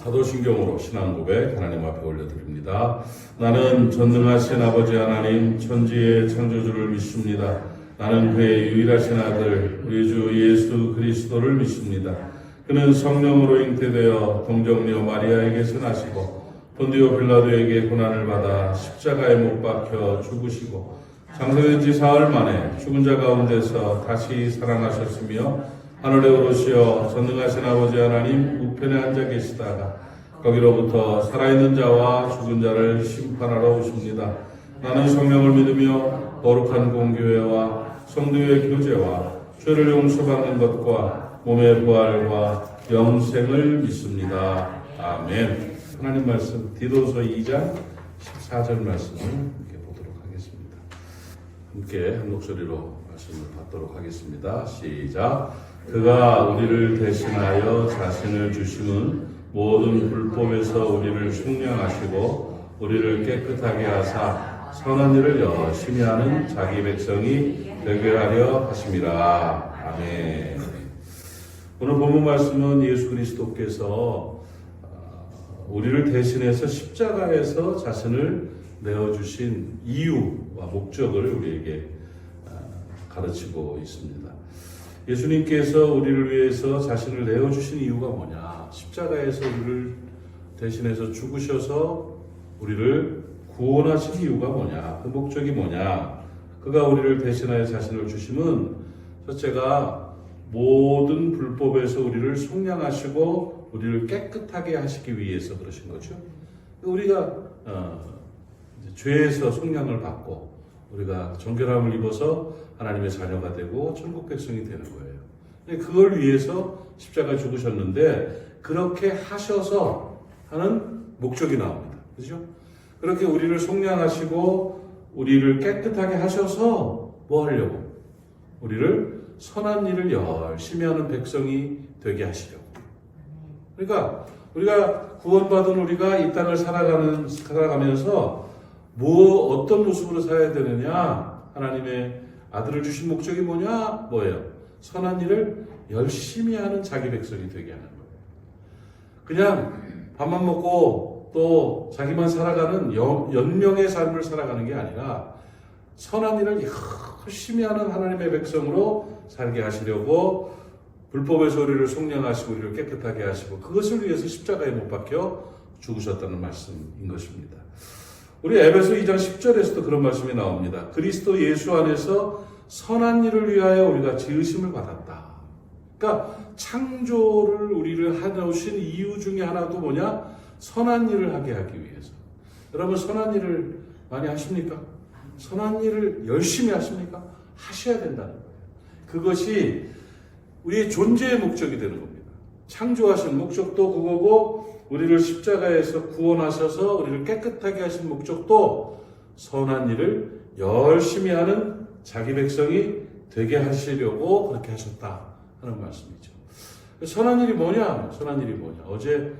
사도신경으로 신앙 고백 하나님 앞에 올려드립니다. 나는 전능하신 아버지 하나님 천지의 창조주를 믿습니다. 나는 그의 유일하신 아들 우리 주 예수 그리스도를 믿습니다. 그는 성령으로 잉태되어 동정녀 마리아에게서 나시고 본디오 빌라도에게 고난을 받아 십자가에 못 박혀 죽으시고 장사된 지 사흘 만에 죽은 자 가운데서 다시 살아나셨으며 하늘에 오르시어 전능하신 아버지 하나님 우편에 앉아 계시다가 거기로부터 살아있는 자와 죽은 자를 심판하러 오십니다. 나는 성령을 믿으며 거룩한 공교회와 성도의 교제와 죄를 용서받는 것과 몸의 부활과 영생을 믿습니다. 아멘. 하나님 말씀 디도서 2장 14절 말씀을 함께 보도록 하겠습니다. 함께 한 목소리로 말씀을 받도록 하겠습니다. 시작. 그가 우리를 대신하여 자신을 주심은 모든 불법에서 우리를 속량하시고 우리를 깨끗하게 하사 선한 일을 열심히 하는 자기 백성이 되게 하려 하심이라. 아멘. 오늘 본문 말씀은 예수 그리스도께서 우리를 대신해서 십자가에서 자신을 내어주신 이유와 목적을 우리에게 가르치고 있습니다. 예수님께서 우리를 위해서 자신을 내어주신 이유가 뭐냐? 십자가에서 우리를 대신해서 죽으셔서 우리를 구원하신 이유가 뭐냐? 그 목적이 뭐냐? 그가 우리를 대신하여 자신을 주심은 첫째가 모든 불법에서 우리를 속량하시고 우리를 깨끗하게 하시기 위해서 그러신 거죠. 우리가 죄에서 속량을 받고 우리가 정결함을 입어서 하나님의 자녀가 되고 천국 백성이 되는 거예요. 그걸 위해서 십자가에 죽으셨는데 그렇게 하셔서 하는 목적이 나옵니다. 그렇죠? 그렇게 우리를 속량하시고 우리를 깨끗하게 하셔서 뭐 하려고? 우리를 선한 일을 열심히 하는 백성이 되게 하시려고. 그러니까 우리가 구원받은 우리가 이 땅을 살아가면서 어떤 모습으로 살아야 되느냐? 하나님의 아들을 주신 목적이 뭐냐? 뭐예요? 선한 일을 열심히 하는 자기 백성이 되게 하는 거예요. 그냥 밥만 먹고 또 자기만 살아가는 연명의 삶을 살아가는 게 아니라 선한 일을 열심히 하는 하나님의 백성으로 살게 하시려고 불법에서 우리를 속량하시고 우리를 깨끗하게 하시고 그것을 위해서 십자가에 못 박혀 죽으셨다는 말씀인 것입니다. 우리 에베소 2장 10절에서도 그런 말씀이 나옵니다. 그리스도 예수 안에서 선한 일을 위하여 우리가 지으심을 받았다. 그러니까 창조를 우리를 하신 이유 중에 하나도 뭐냐? 선한 일을 하게 하기 위해서. 여러분 선한 일을 많이 하십니까? 선한 일을 열심히 하십니까? 하셔야 된다는 거예요. 그것이 우리의 존재의 목적이 되는 겁니다. 창조하신 목적도 그거고 우리를 십자가에서 구원하셔서 우리를 깨끗하게 하신 목적도 선한 일을 열심히 하는 자기 백성이 되게 하시려고 그렇게 하셨다 하는 말씀이죠. 선한 일이 뭐냐? 선한 일이 뭐냐? 어제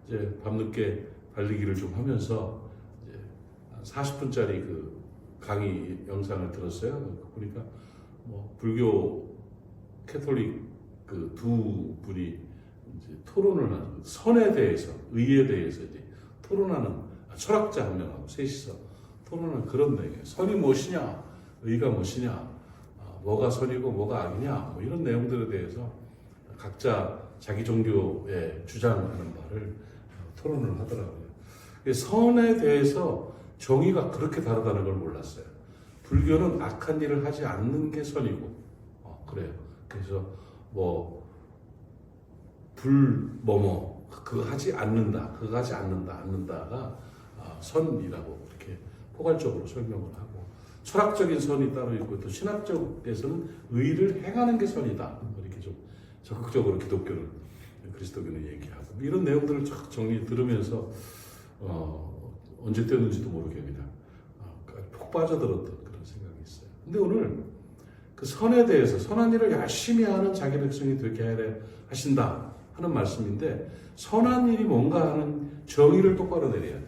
이제 밤늦게 달리기를 좀 하면서 이제 40분짜리 그 강의 영상을 들었어요. 보니까 불교 캐톨릭 그 두 분이 이제 토론을 하는 선에 대해서, 의에 대해서 이제 토론하는 철학자 한 명하고 셋이서 토론하는 그런 내용이에요. 선이 무엇이냐, 의가 무엇이냐, 뭐가 선이고 뭐가 악이냐, 이런 내용들에 대해서 각자 자기 종교에 주장하는 바를 토론을 하더라고요. 선에 대해서 정의가 그렇게 다르다는 걸 몰랐어요. 불교는 악한 일을 하지 않는 게 선이고, 그래요. 그래서 그거 하지 않는다가 선이라고 이렇게 포괄적으로 설명을 하고, 철학적인 선이 따로 있고 또 신학적에서는 의를 행하는 게 선이다. 이렇게 좀 적극적으로 기독교는 그리스도교는 얘기하고 이런 내용들을 쫙 정리 들으면서 언제 때는지도 모르게 그냥 푹 빠져들었던 그런 생각이 있어요. 근데 오늘 그 선에 대해서 선한 일을 열심히 하는 자기 백성이 되게 하신다 하는 말씀인데 선한 일이 뭔가 하는 정의를 똑바로 내려야 돼요.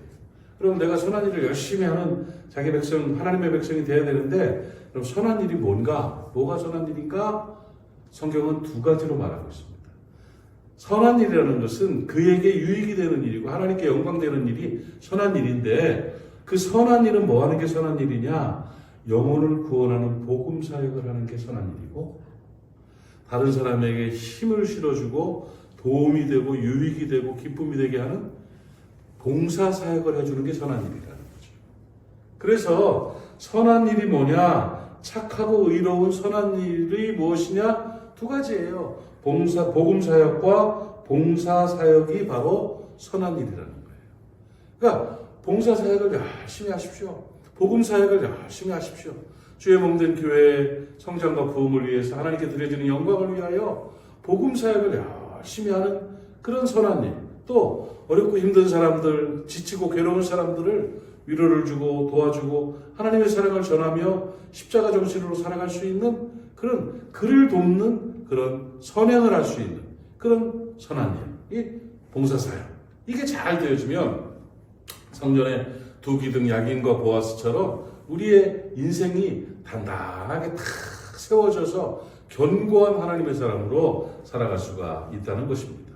그럼 내가 선한 일을 열심히 하는 자기 백성, 하나님의 백성이 돼야 되는데 그럼 선한 일이 뭔가? 뭐가 선한 일인가? 성경은 두 가지로 말하고 있습니다. 선한 일이라는 것은 그에게 유익이 되는 일이고 하나님께 영광되는 일이 선한 일인데 그 선한 일은 뭐 하는 게 선한 일이냐? 영혼을 구원하는 복음 사역을 하는 게 선한 일이고 다른 사람에게 힘을 실어주고 도움이 되고 유익이 되고 기쁨이 되게 하는 봉사 사역을 해주는 게 선한 일이라는 거죠. 그래서 선한 일이 뭐냐? 착하고 의로운 선한 일이 무엇이냐? 두 가지예요. 복음 사역과 봉사 사역이 바로 선한 일이라는 거예요. 그러니까 봉사 사역을 열심히 하십시오. 복음 사역을 열심히 하십시오. 주의 몸된 교회의 성장과 부흥을 위해서 하나님께 드려지는 영광을 위하여 복음 사역을 열심히 하는 그런 선한 일. 또 어렵고 힘든 사람들, 지치고 괴로운 사람들을 위로를 주고 도와주고 하나님의 사랑을 전하며 십자가 정신으로 살아갈 수 있는 그런 그를 돕는 그런 선행을 할 수 있는 그런 선한 일. 이 봉사사역. 이게 잘 되어지면 성전의 두 기둥 야긴과 보아스처럼 우리의 인생이 단단하게 탁 세워져서 견고한 하나님의 사람으로 살아갈 수가 있다는 것입니다.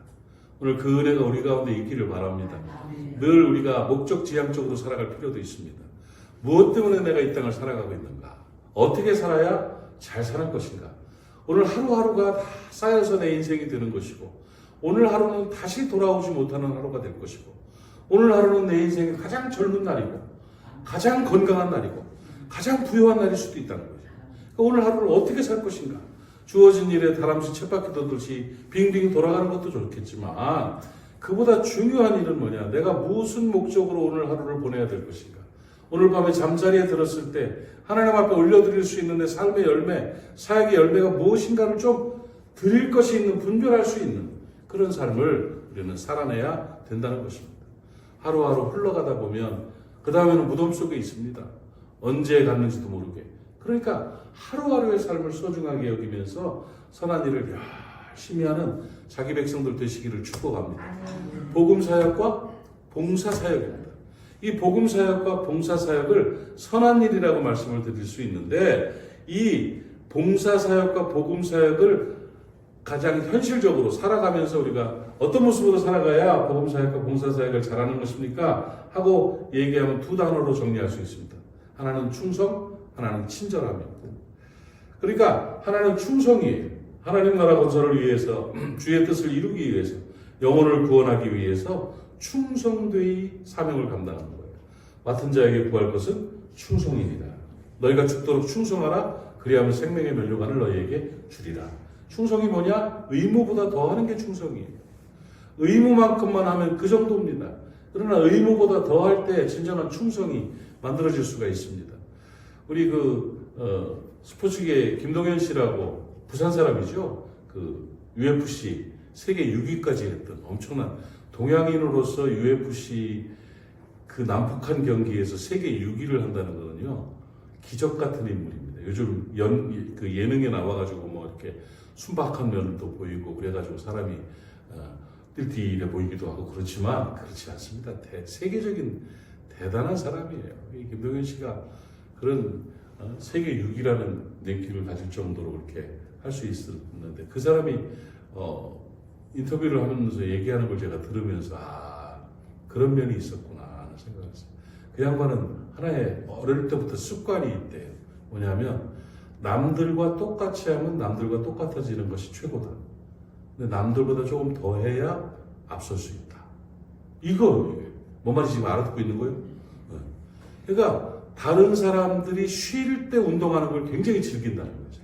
오늘 그 은혜가 우리 가운데 있기를 바랍니다. 늘 우리가 목적지향적으로 살아갈 필요도 있습니다. 무엇 때문에 내가 이 땅을 살아가고 있는가? 어떻게 살아야 잘 살 것인가? 오늘 하루하루가 다 쌓여서 내 인생이 되는 것이고 오늘 하루는 다시 돌아오지 못하는 하루가 될 것이고 오늘 하루는 내 인생의 가장 젊은 날이고 가장 건강한 날이고 가장 부유한 날일 수도 있다는 거죠. 그러니까 오늘 하루를 어떻게 살 것인가? 주어진 일에 다람쥐 쳇바퀴 돌듯이 빙빙 돌아가는 것도 좋겠지만 그보다 중요한 일은 뭐냐? 내가 무슨 목적으로 오늘 하루를 보내야 될 것인가? 오늘 밤에 잠자리에 들었을 때 하나님 앞에 올려드릴 수 있는 내 삶의 열매, 사역의 열매가 무엇인가를 좀 드릴 것이 있는, 분별할 수 있는 그런 삶을 우리는 살아내야 된다는 것입니다. 하루하루 흘러가다 보면 그 다음에는 무덤 속에 있습니다. 언제 갔는지도 모르게. 그러니까 하루하루의 삶을 소중하게 여기면서 선한 일을 열심히 하는 자기 백성들 되시기를 축복합니다. 복음사역과 봉사사역입니다. 이 복음사역과 봉사사역을 선한 일이라고 말씀을 드릴 수 있는데 이 봉사사역과 복음사역을 가장 현실적으로 살아가면서 우리가 어떤 모습으로 살아가야 복음사역과 봉사사역을 잘하는 것입니까? 하고 얘기하면 두 단어로 정리할 수 있습니다. 하나는 충성, 하나는 친절함입니다. 그러니까 하나는 충성이에요. 하나님 나라 건설을 위해서 주의 뜻을 이루기 위해서 영혼을 구원하기 위해서 충성되이 사명을 감당하는 거예요. 맡은 자에게 구할 것은 충성입니다. 너희가 죽도록 충성하라. 그리하면 생명의 면류관을 너희에게 주리라. 충성이 뭐냐? 의무보다 더하는 게 충성이에요. 의무만큼만 하면 그 정도입니다. 그러나 의무보다 더할 때 진정한 충성이 만들어질 수가 있습니다. 우리 스포츠계 김동현 씨라고 부산 사람이죠. UFC 세계 6위까지 했던 엄청난 동양인으로서 UFC 남북한 경기에서 세계 6위를 한다는 거는요. 기적 같은 인물입니다. 요즘 예능에 나와가지고 뭐 이렇게 순박한 면도 보이고 그래가지고 사람이 띨띨해 보이기도 하고 그렇지만 그렇지 않습니다. 세계적인 대단한 사람이에요. 김동현 씨가 그런 세계 6위라는 랭킹을 가질 정도로 그렇게 할 수 있었는데 그 사람이 인터뷰를 하면서 얘기하는 걸 제가 들으면서 그런 면이 있었구나 하는 생각을 했어요. 그 양반은 하나의 어릴 때부터 습관이 있대요. 뭐냐면 남들과 똑같이 하면 남들과 똑같아지는 것이 최고다. 근데 남들보다 조금 더 해야 앞설 수 있다. 이거 뭔 말인지 지금 알아듣고 있는 거예요? 그러니까 다른 사람들이 쉴 때 운동하는 걸 굉장히 즐긴다는 거죠.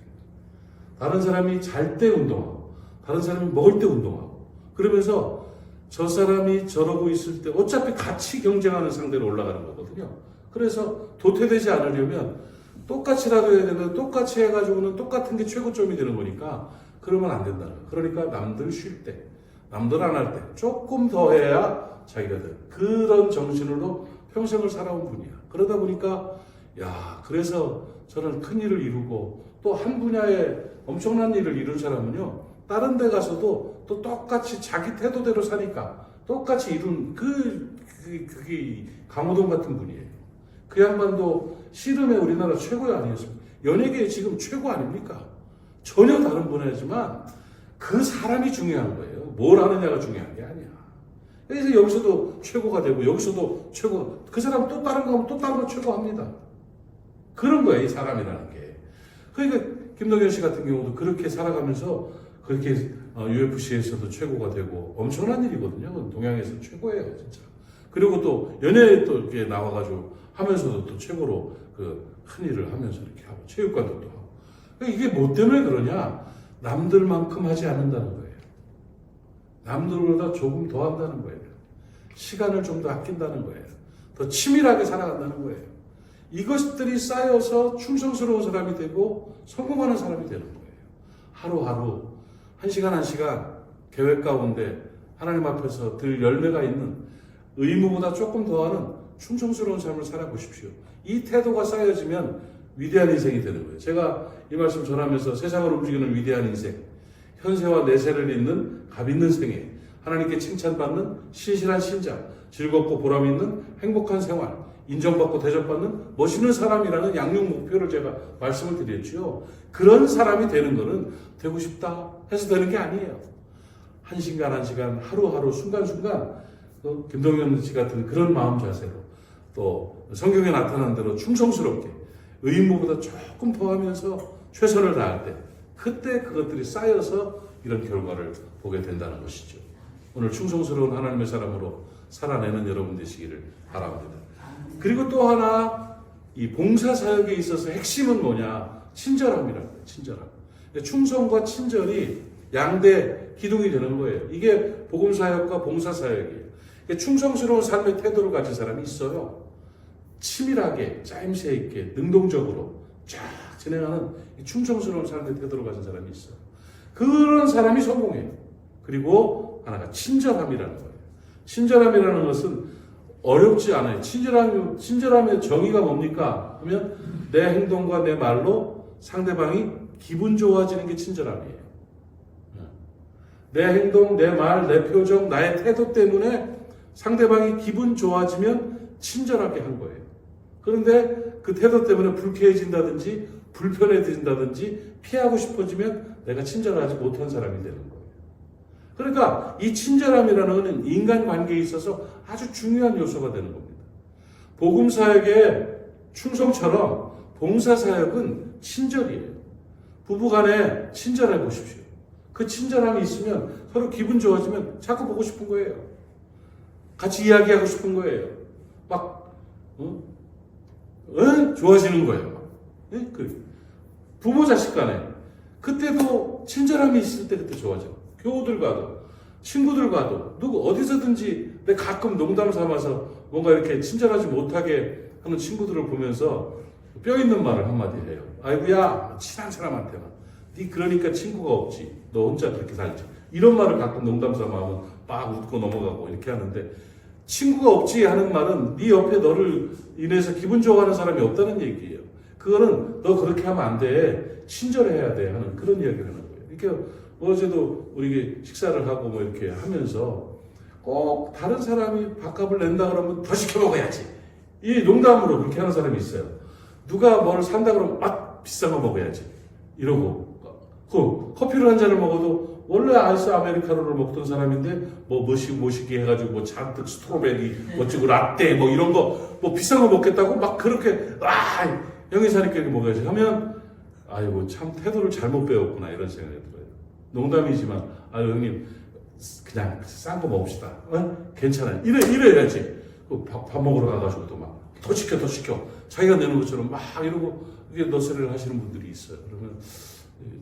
다른 사람이 잘 때 운동하고 다른 사람이 먹을 때 운동하고 그러면서 저 사람이 저러고 있을 때 어차피 같이 경쟁하는 상대로 올라가는 거거든요. 그래서 도태되지 않으려면 똑같이라도 해야 되면 똑같이 해가지고는 똑같은 게 최고점이 되는 거니까 그러면 안 된다는 거예요. 그러니까 남들 쉴 때, 남들 안 할 때 조금 더 해야 자기가 돼. 그런 정신으로 평생을 살아온 분이야. 그러다 보니까 그래서 저는 큰 일을 이루고 또 한 분야에 엄청난 일을 이룬 사람은요. 다른 데 가서도 또 똑같이 자기 태도대로 사니까 똑같이 이룬 그게 강호동 같은 분이에요. 그 양반도 씨름에 우리나라 최고의 아니었습니까? 연예계에 지금 최고 아닙니까? 전혀 다른 분야지만 그 사람이 중요한 거예요. 뭘 하느냐가 중요한 게 아니야. 그래서 여기서도 최고가 되고 여기서도 최고, 그 사람 또 다른 거 하면 또 다른 거 최고합니다. 그런 거예요, 이 사람이라는 게. 그러니까 김동현 씨 같은 경우도 그렇게 살아가면서 그렇게 UFC에서도 최고가 되고 엄청난 일이거든요. 동양에서 최고예요, 진짜. 그리고 또 연예에 또 이렇게 나와가지고 하면서도 또 최고로 그 큰 일을 하면서 이렇게 하고 체육관도 또 하고. 그러니까 이게 뭐 때문에 그러냐? 남들만큼 하지 않는다는 거예요. 남들보다 조금 더 한다는 거예요. 시간을 좀 더 아낀다는 거예요. 더 치밀하게 살아간다는 거예요. 이것들이 쌓여서 충성스러운 사람이 되고 성공하는 사람이 되는 거예요. 하루하루, 한 시간 한 시간 계획 가운데 하나님 앞에서 들 열매가 있는 의무보다 조금 더하는 충성스러운 삶을 살아보십시오. 이 태도가 쌓여지면 위대한 인생이 되는 거예요. 제가 이 말씀 전하면서 세상을 움직이는 위대한 인생, 현세와 내세를 잇는 값 있는 생애, 하나님께 칭찬받는 신실한 신자, 즐겁고 보람 있는 행복한 생활, 인정받고 대접받는 멋있는 사람이라는 양육 목표를 제가 말씀을 드렸죠. 그런 사람이 되는 거는 되고 싶다 해서 되는 게 아니에요. 한 시간 한 시간, 하루하루, 순간순간 김동현 씨 같은 그런 마음 자세로 또 성경에 나타난 대로 충성스럽게 의무보다 조금 더 하면서 최선을 다할 때 그때 그것들이 쌓여서 이런 결과를 보게 된다는 것이죠. 오늘 충성스러운 하나님의 사람으로 살아내는 여러분 되시기를 바랍니다. 그리고 또 하나 이 봉사사역에 있어서 핵심은 뭐냐? 친절함이라는 거예요. 친절함. 충성과 친절이 양대 기둥이 되는 거예요. 이게 복음사역과 봉사사역이에요. 충성스러운 삶의 태도를 가진 사람이 있어요. 치밀하게, 짜임새 있게, 능동적으로 쫙 진행하는 충성스러운 삶의 태도를 가진 사람이 있어요. 그런 사람이 성공해요. 그리고 하나가 친절함이라는 거예요. 친절함이라는 것은 어렵지 않아요. 친절함의 정의가 뭡니까? 하면 내 행동과 내 말로 상대방이 기분 좋아지는 게 친절함이에요. 내 행동, 내 말, 내 표정, 나의 태도 때문에 상대방이 기분 좋아지면 친절하게 한 거예요. 그런데 그 태도 때문에 불쾌해진다든지 불편해진다든지 피하고 싶어지면 내가 친절하지 못한 사람이 되는 거예요. 그러니까 이 친절함이라는 것은 인간관계에 있어서 아주 중요한 요소가 되는 겁니다. 복음사역의 충성처럼 봉사사역은 친절이에요. 부부간에 친절해 보십시오. 그 친절함이 있으면 서로 기분 좋아지면 자꾸 보고 싶은 거예요. 같이 이야기하고 싶은 거예요. 막 좋아지는 거예요. 부모 자식 간에 그때도 친절함이 있을 때 그때 좋아져요. 교우들과도 친구들과도 누구 어디서든지 내 가끔 농담 삼아서 뭔가 이렇게 친절하지 못하게 하는 친구들을 보면서 뼈 있는 말을 한마디 해요. 아이고야 친한 사람한테만 네 그러니까 친구가 없지. 너 혼자 그렇게 살지. 이런 말을 가끔 농담 삼아 하면 막 웃고 넘어가고 이렇게 하는데 친구가 없지 하는 말은 네 옆에 너를 인해서 기분 좋아하는 사람이 없다는 얘기예요. 그거는 너 그렇게 하면 안 돼. 친절해야 돼 하는 그런 이야기를 하는 거예요. 이렇게 어제도 우리 식사를 하고 뭐 이렇게 하면서 꼭 다른 사람이 밥값을 낸다 그러면 더 시켜 먹어야지. 이 농담으로 그렇게 하는 사람이 있어요. 누가 뭘 산다 그러면 비싼 거 먹어야지. 이러고 커피를 한 잔을 먹어도 원래 아이스 아메리카노를 먹던 사람인데 뭐 머시기 해가지고 뭐 잔뜩 스트로베리 어쩌고 라떼 뭐 이런 거 뭐 비싼 거 먹겠다고 막 그렇게 형이 사니까 이렇게 먹어야지 하면 아이고 참 태도를 잘못 배웠구나 이런 생각이 들어요. 농담이지만 형님 그냥 싼 거 먹읍시다. 괜찮아요. 이래야지. 밥 먹으러 가가지고 또 막 더 시켜 자기가 내는 것처럼 막 이러고 이게 너스레를 하시는 분들이 있어요. 그러면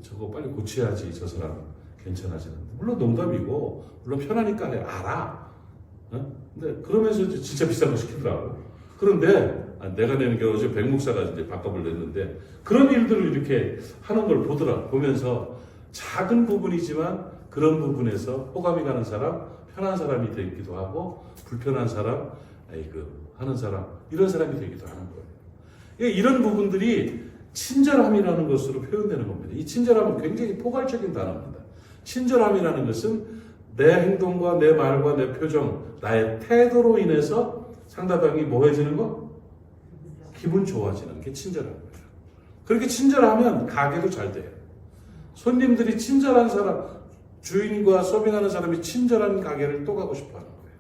저거 빨리 고쳐야지 저 사람 괜찮아지는데 물론 농담이고 물론 편하니까 알아. 근데 그러면서 진짜 비싼 거 시키더라고. 그런데 내가 내는 게 어제 백목사가 이제 밥값을 냈는데 그런 일들을 이렇게 하는 걸 보면서 작은 부분이지만 그런 부분에서 호감이 가는 사람, 편한 사람이 되기도 하고 불편한 사람, 하는 사람 이런 사람이 되기도 하는 거예요. 이런 부분들이 친절함이라는 것으로 표현되는 겁니다. 이 친절함은 굉장히 포괄적인 단어입니다. 친절함이라는 것은 내 행동과 내 말과 내 표정, 나의 태도로 인해서 상대방이 뭐 해지는 거? 기분 좋아지는 게 친절한 거예요. 그렇게 친절하면 가게도 잘 돼요. 손님들이 친절한 사람, 주인과 서빙하는 사람이 친절한 가게를 또 가고 싶어 하는 거예요.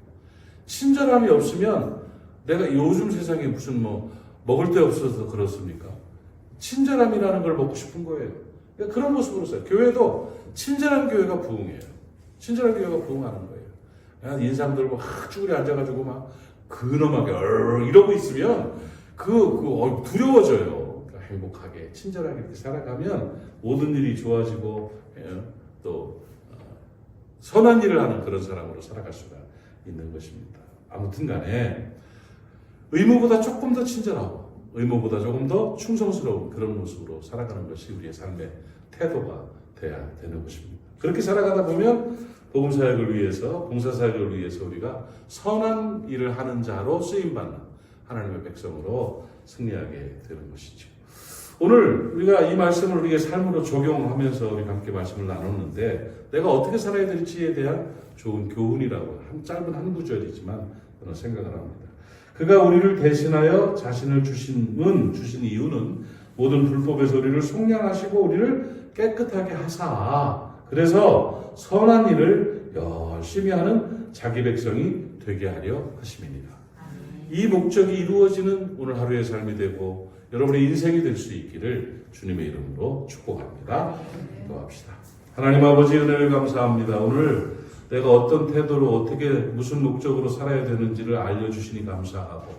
친절함이 없으면 내가 요즘 세상에 무슨 먹을 데 없어서 그렇습니까? 친절함이라는 걸 먹고 싶은 거예요. 그러니까 그런 모습으로 써요. 교회도 친절한 교회가 부흥해요. 친절한 교회가 부흥하는 거예요. 인상 들고 쭈그려 앉아가지고 막 근엄하게 이러고 있으면 두려워져요. 그러니까 행복하게 친절하게 이렇게 살아가면 모든 일이 좋아지고 또 선한 일을 하는 그런 사람으로 살아갈 수가 있는 것입니다. 아무튼 간에 의무보다 조금 더 친절하고 의무보다 조금 더 충성스러운 그런 모습으로 살아가는 것이 우리의 삶의 태도가 돼야 되는 것입니다. 그렇게 살아가다 보면 복음사역을 위해서, 봉사사역을 위해서 우리가 선한 일을 하는 자로 쓰임받는 하나님의 백성으로 승리하게 되는 것이죠. 오늘 우리가 이 말씀을 우리의 삶으로 적용하면서 우리 함께 말씀을 나눴는데 내가 어떻게 살아야 될지에 대한 좋은 교훈이라고 짧은 한 구절이지만 저는 생각을 합니다. 그가 우리를 대신하여 자신을 주신 이유는 모든 불법에서 우리를 속량하시고 우리를 깨끗하게 하사 그래서 선한 일을 열심히 하는 자기 백성이 되게 하려 하심이니라. 이 목적이 이루어지는 오늘 하루의 삶이 되고 여러분의 인생이 될 수 있기를 주님의 이름으로 축복합니다. 기도합시다. 하나님 아버지 은혜를 감사합니다. 오늘 내가 어떤 태도로 어떻게 무슨 목적으로 살아야 되는지를 알려주시니 감사하고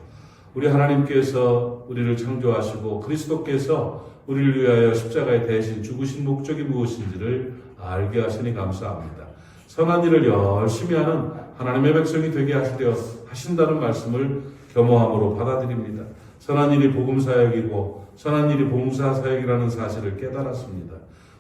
우리 하나님께서 우리를 창조하시고 그리스도께서 우리를 위하여 십자가에 대신 죽으신 목적이 무엇인지를 알게 하시니 감사합니다. 선한 일을 열심히 하는 하나님의 백성이 되게 하신다는 말씀을 겸허함으로 받아들입니다. 선한 일이 복음사역이고 선한 일이 봉사사역이라는 사실을 깨달았습니다.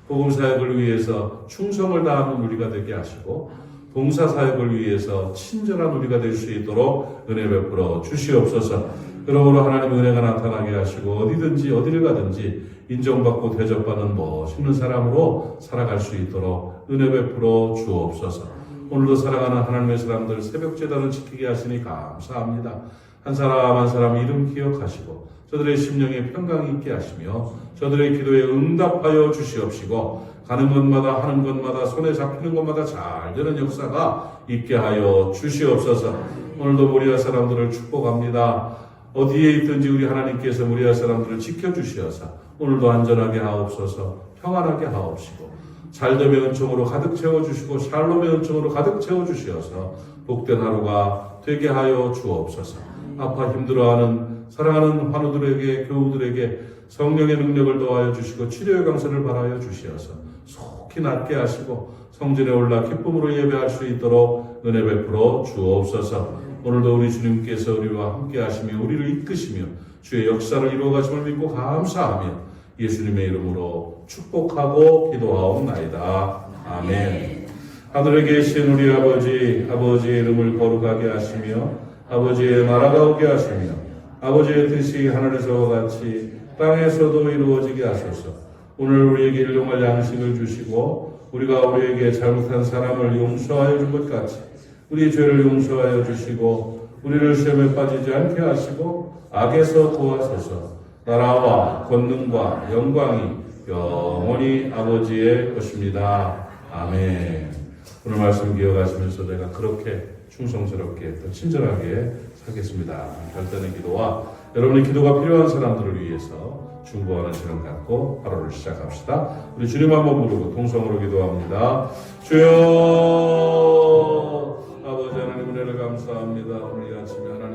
복음사역을 위해서 충성을 다하는 우리가 되게 하시고 봉사사역을 위해서 친절한 우리가 될 수 있도록 은혜 베풀어 주시옵소서. 그러므로 하나님의 은혜가 나타나게 하시고 어디를 가든지 인정받고 대접받는 멋있는 사람으로 살아갈 수 있도록 은혜 베풀어 주옵소서. 오늘도 살아가는 하나님의 사람들 새벽제단을 지키게 하시니 감사합니다. 한 사람 한 사람 이름 기억하시고 저들의 심령에 평강이 있게 하시며 저들의 기도에 응답하여 주시옵시고 가는 곳마다 하는 곳마다 손에 잡히는 곳마다 잘 되는 역사가 있게 하여 주시옵소서. 오늘도 모리아 사람들을 축복합니다. 어디에 있든지 우리 하나님께서 모리아 사람들을 지켜주시어서 오늘도 안전하게 하옵소서. 평안하게 하옵시고 잘됨의 은총으로 가득 채워주시고 샬롬의 은총으로 가득 채워주시어서 복된 하루가 되게 하여 주옵소서. 아파 힘들어하는 사랑하는 환우들에게 교우들에게 성령의 능력을 더하여 주시고 치료의 강선을 발하여 주시어서 속히 낫게 하시고 성전에 올라 기쁨으로 예배할 수 있도록 은혜 베풀어 주옵소서. 오늘도 우리 주님께서 우리와 함께 하시며 우리를 이끄시며 주의 역사를 이루어 가심을 믿고 감사하며 예수님의 이름으로 축복하고 기도하옵나이다. 아멘. 하늘에 계신 우리 아버지의 이름을 거룩하게 하시며 아버지의 나라가 오게 하시며 아버지의 뜻이 하늘에서와 같이 땅에서도 이루어지게 하소서. 오늘 우리에게 일용할 양식을 주시고 우리가 우리에게 잘못한 사람을 용서하여 준 것 같이 우리 죄를 용서하여 주시고 우리를 시험에 빠지지 않게 하시고 악에서 구하소서. 나라와 권능과 영광이 영원히 아버지의 것입니다. 아멘. 오늘 말씀 기억하시면서 내가 그렇게 충성스럽게 또 친절하게 살겠습니다. 결단의 기도와 여러분의 기도가 필요한 사람들을 위해서 중보하는 시간 갖고 하루를 시작합시다. 우리 주님 한번 부르고 통성으로 기도합니다. 주여 아버지 하나님 은혜를 감사합니다. 오늘 이 아침에 하나님